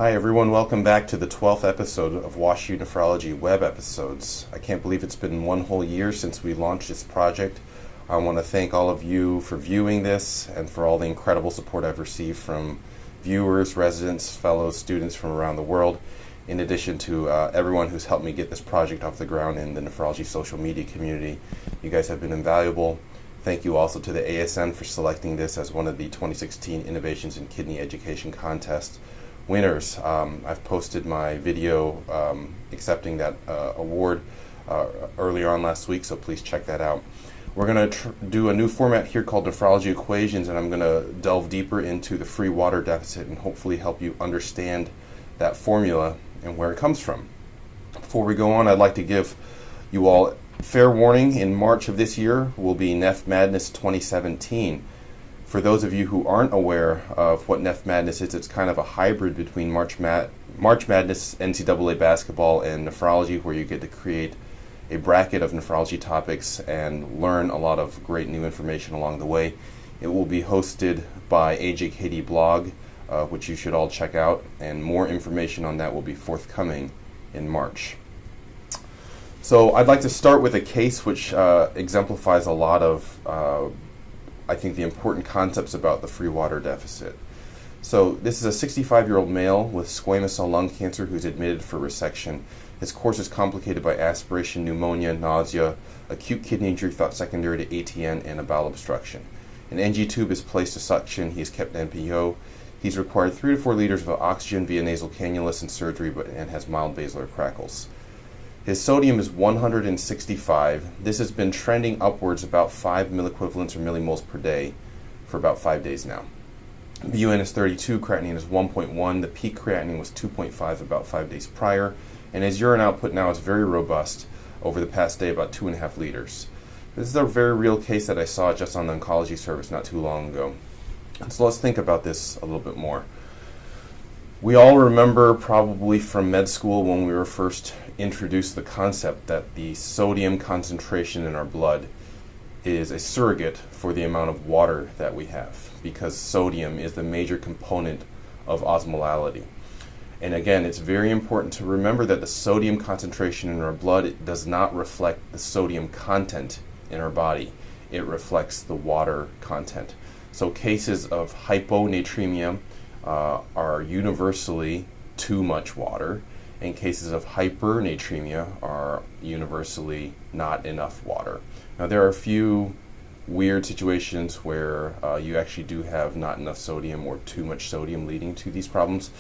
Hi everyone, welcome back to the 12th episode of WashU Nephrology web episodes. I can't believe it's been one whole year since we launched this project. I want to thank all of you for viewing this and for all the incredible support I've received from viewers, residents, fellow students from around the world, in addition to everyone who's helped me get this project off the ground in the nephrology social media community. You guys have been invaluable. Thank you also to the ASN for selecting this as one of the 2016 Innovations in Kidney Education Contest winners. I've posted my video accepting that award earlier on last week, so please check that out. We're going to do a new format here called Nephrology Equations, and I'm going to delve deeper into the free water deficit and hopefully help you understand that formula and where it comes from. Before we go on, I'd like to give you all fair warning. In March of this year will be Neph Madness 2017. For those of you who aren't aware of what Neph Madness is, it's kind of a hybrid between March Madness, NCAA basketball, and nephrology, where you get to create a bracket of nephrology topics and learn a lot of great new information along the way. It will be hosted by AJKD blog, which you should all check out, and more information on that will be forthcoming in March. So I'd like to start with a case which exemplifies a lot of I think the important concepts about the free water deficit. So this is a 65-year-old male with squamous cell lung cancer who's admitted for resection. His course is complicated by aspiration, pneumonia, nausea, acute kidney injury thought secondary to ATN, and a bowel obstruction. An NG tube is placed to suction. He is kept NPO. He's required 3 to 4 liters of oxygen via nasal cannulus and surgery, and has mild basilar crackles. His sodium is 165. This has been trending upwards about 5 milliequivalents or millimoles per day for about 5 days now. BUN is 32, creatinine is 1.1. The peak creatinine was 2.5 about 5 days prior, and his urine output now is very robust over the past day, about 2.5 liters. This is a very real case that I saw just on the oncology service not too long ago. So let's think about this a little bit more. We all remember probably from med school when we were first introduced the concept that the sodium concentration in our blood is a surrogate for the amount of water that we have, because sodium is the major component of osmolality. And again, it's very important to remember that the sodium concentration in our blood does not reflect the sodium content in our body. It reflects the water content. So cases of hyponatremia are universally too much water, and cases of hypernatremia are universally not enough water. Now, there are a few weird situations where you actually do have not enough sodium or too much sodium leading to these problems,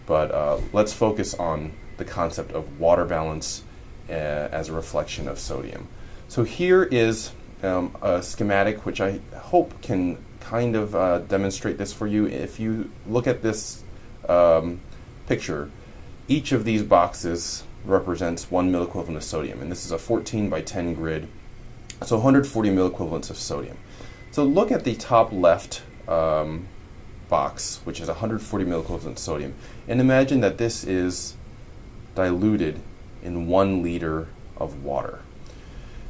but let's focus on the concept of water balance as a reflection of sodium. So here is a schematic which I hope can kind of demonstrate this for you. If you look at this picture, each of these boxes represents 1 milliequivalent of sodium, and this is a 14 by 10 grid, so 140 milliequivalents of sodium. So look at the top left box, which is 140 milliequivalents of sodium, and imagine that this is diluted in 1 liter of water.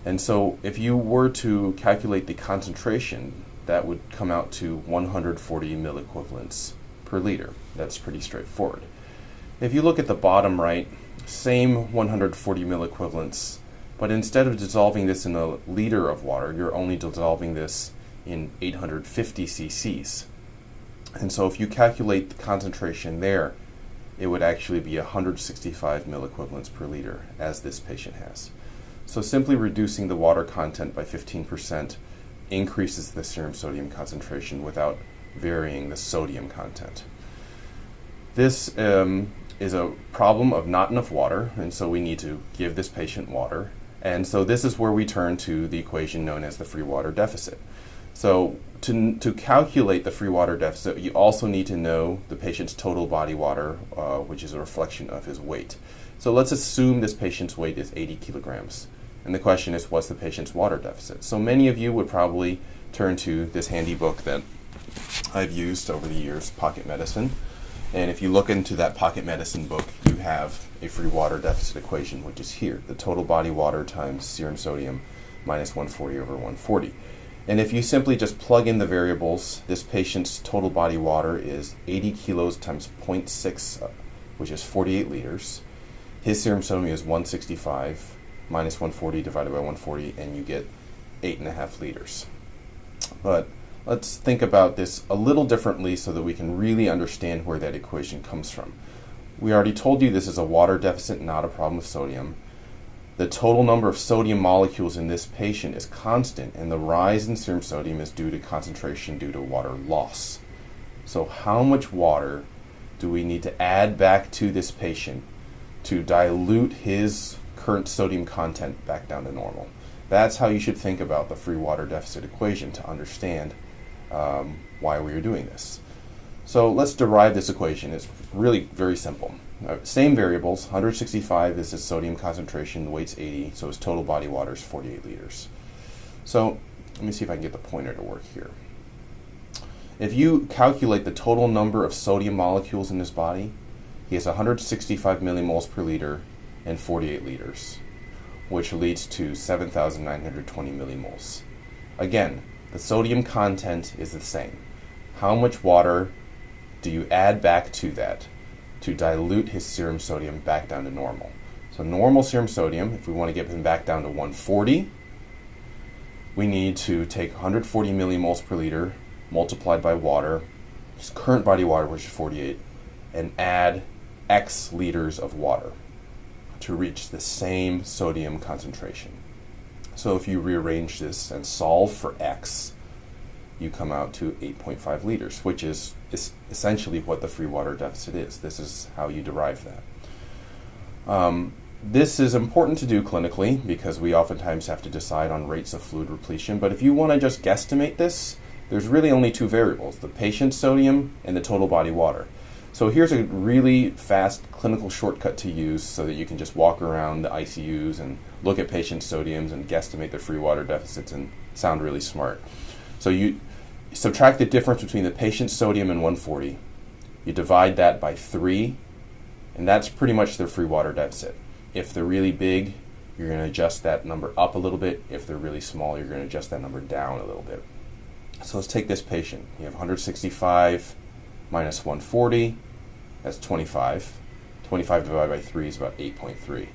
And so if you were to calculate the concentration, that would come out to 140 milliequivalents per liter. That's pretty straightforward. If you look at the bottom right, same 140 milliequivalents, but instead of dissolving this in a liter of water, you're only dissolving this in 850 cc's. And so if you calculate the concentration there, it would actually be 165 milliequivalents per liter, as this patient has. So simply reducing the water content by 15% increases the serum sodium concentration without varying the sodium content. This is a problem of not enough water, and so we need to give this patient water. And so this is where we turn to the equation known as the free water deficit. So to calculate the free water deficit, you also need to know the patient's total body water, which is a reflection of his weight. So let's assume this patient's weight is 80 kilograms. And the question is, what's the patient's water deficit? So many of you would probably turn to this handy book that I've used over the years, Pocket Medicine. And if you look into that Pocket Medicine book, you have a free water deficit equation, which is here, the total body water times serum sodium minus 140 over 140. And if you simply just plug in the variables, this patient's total body water is 80 kilos times 0.6 which is 48 liters. His serum sodium is 165 minus 140 divided by 140, and you get 8.5 liters. But let's think about this a little differently so that we can really understand where that equation comes from. We already told you this is a water deficit, not a problem with sodium. The total number of sodium molecules in this patient is constant, and the rise in serum sodium is due to concentration due to water loss. So how much water do we need to add back to this patient to dilute his current sodium content back down to normal? That's how you should think about the free water deficit equation to understand why we are doing this. So let's derive this equation. It's really very simple. Same variables. 165 is his sodium concentration, the weight's 80, so his total body water is 48 liters. So let me see if I can get the pointer to work here. If you calculate the total number of sodium molecules in his body, he has 165 millimoles per liter and 48 liters, which leads to 7,920 millimoles. Again, the sodium content is the same. How much water do you add back to that to dilute his serum sodium back down to normal? So normal serum sodium, if we want to get him back down to 140, we need to take 140 millimoles per liter multiplied by water, his current body water, which is 48, and add X liters of water to reach the same sodium concentration. So if you rearrange this and solve for X, you come out to 8.5 liters, which is essentially what the free water deficit is. This is how you derive that. This is important to do clinically because we oftentimes have to decide on rates of fluid repletion, but if you want to just guesstimate this, there's really only two variables, the patient's sodium and the total body water. So here's a really fast clinical shortcut to use so that you can just walk around the ICUs and look at patient sodiums and guesstimate their free water deficits and sound really smart. So you subtract the difference between the patient's sodium and 140. You divide that by 3, and that's pretty much their free water deficit. If they're really big, you're going to adjust that number up a little bit. If they're really small, you're going to adjust that number down a little bit. So let's take this patient. You have 165 minus 140, that's 25. 25 divided by 3 is about 8.3.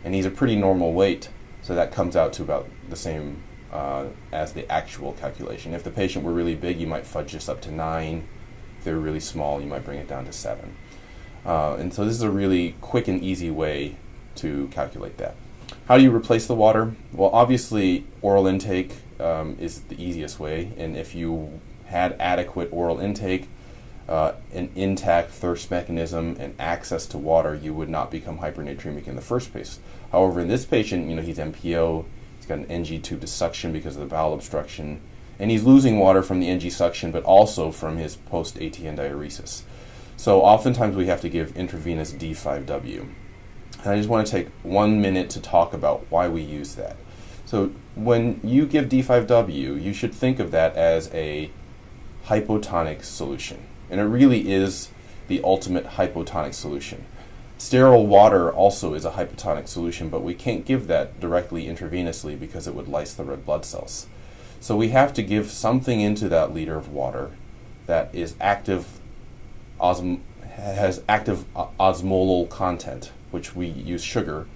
And he's a pretty normal weight, so that comes out to about the same as the actual calculation. If the patient were really big, you might fudge this up to 9. If they're really small, you might bring it down to 7. And so this is a really quick and easy way to calculate that. How do you replace the water? Well, obviously, oral intake is the easiest way, and if you had adequate oral intake, an intact thirst mechanism, and access to water, you would not become hypernatremic in the first place. However, in this patient, he's MPO, he's got an NG tube to suction because of the bowel obstruction, and he's losing water from the NG suction, but also from his post-ATN diuresis. So oftentimes we have to give intravenous D5W. And I just want to take 1 minute to talk about why we use that. So when you give D5W, you should think of that as a hypotonic solution. And it really is the ultimate hypotonic solution. Sterile water also is a hypotonic solution, but we can't give that directly intravenously because it would lyse the red blood cells. So we have to give something into that liter of water that is has active osmolar content, which we use sugar.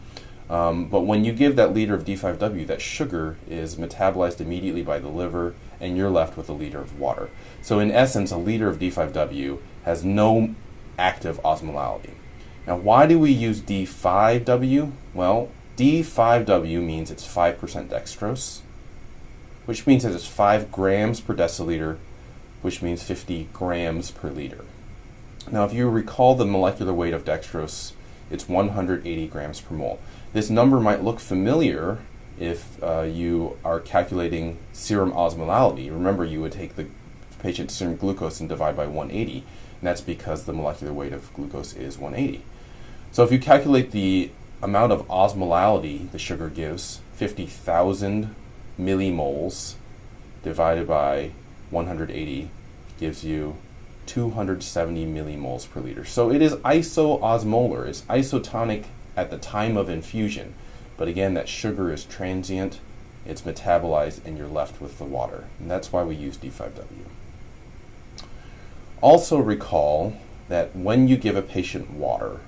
But when you give that liter of D5W, that sugar is metabolized immediately by the liver, and you're left with a liter of water. So in essence, a liter of D5W has no active osmolality. Now, why do we use D5W? Well, D5W means it's 5% dextrose, which means that it's 5 grams per deciliter, which means 50 grams per liter. Now, if you recall the molecular weight of dextrose, it's 180 grams per mole. This number might look familiar if you are calculating serum osmolality. Remember, you would take the patient's serum glucose and divide by 180, and that's because the molecular weight of glucose is 180. So if you calculate the amount of osmolality the sugar gives, 50,000 millimoles divided by 180 gives you 270 millimoles per liter. So it is isoosmolar. It's isotonic at the time of infusion. But again, that sugar is transient, it's metabolized, and you're left with the water. And that's why we use D5W. Also recall that when you give a patient water,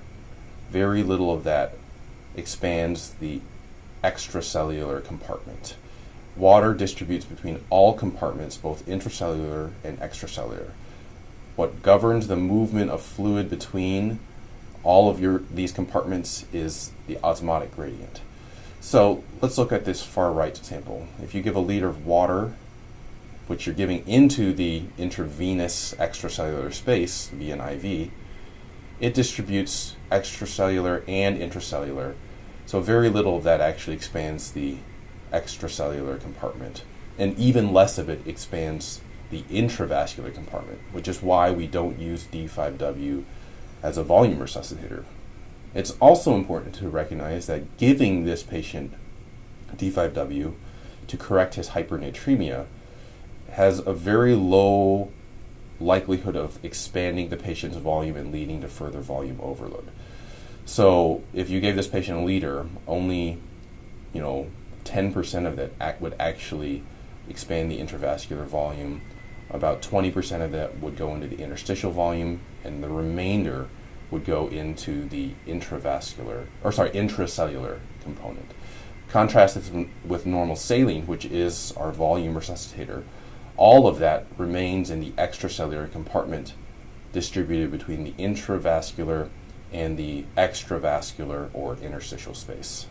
very little of that expands the extracellular compartment. Water distributes between all compartments, both intracellular and extracellular. What governs the movement of fluid between all of these compartments is the osmotic gradient. So let's look at this far right sample. If you give a liter of water, which you're giving into the intravenous extracellular space via an IV, it distributes extracellular and intracellular. So very little of that actually expands the extracellular compartment, and even less of it expands the intravascular compartment, which is why we don't use D5W as a volume resuscitator. It's also important to recognize that giving this patient D5W to correct his hypernatremia has a very low likelihood of expanding the patient's volume and leading to further volume overload. So if you gave this patient a liter, only 10% of that would actually expand the intravascular volume. About 20% of that would go into the interstitial volume, and the remainder would go into the intracellular component. Contrast this with normal saline, which is our volume resuscitator. All of that remains in the extracellular compartment, distributed between the intravascular and the extravascular or interstitial space.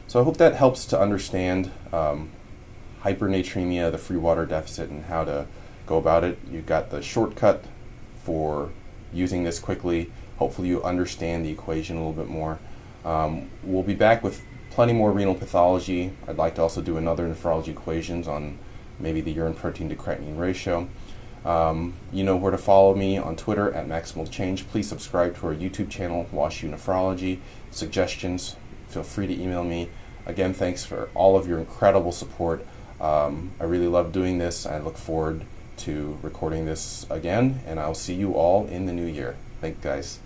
So I hope that helps to understand hypernatremia, the free water deficit, and how to go about it. You've got the shortcut for using this quickly. Hopefully you understand the equation a little bit more. We'll be back with plenty more renal pathology. I'd like to also do another nephrology equations on maybe the urine protein to creatinine ratio. You know where to follow me on Twitter at Maximal Change. Please subscribe to our YouTube channel, WashU Nephrology. Suggestions, feel free to email me. Again, thanks for all of your incredible support. I really love doing this. I look forward to recording this again, and I'll see you all in the new year. Thanks, guys.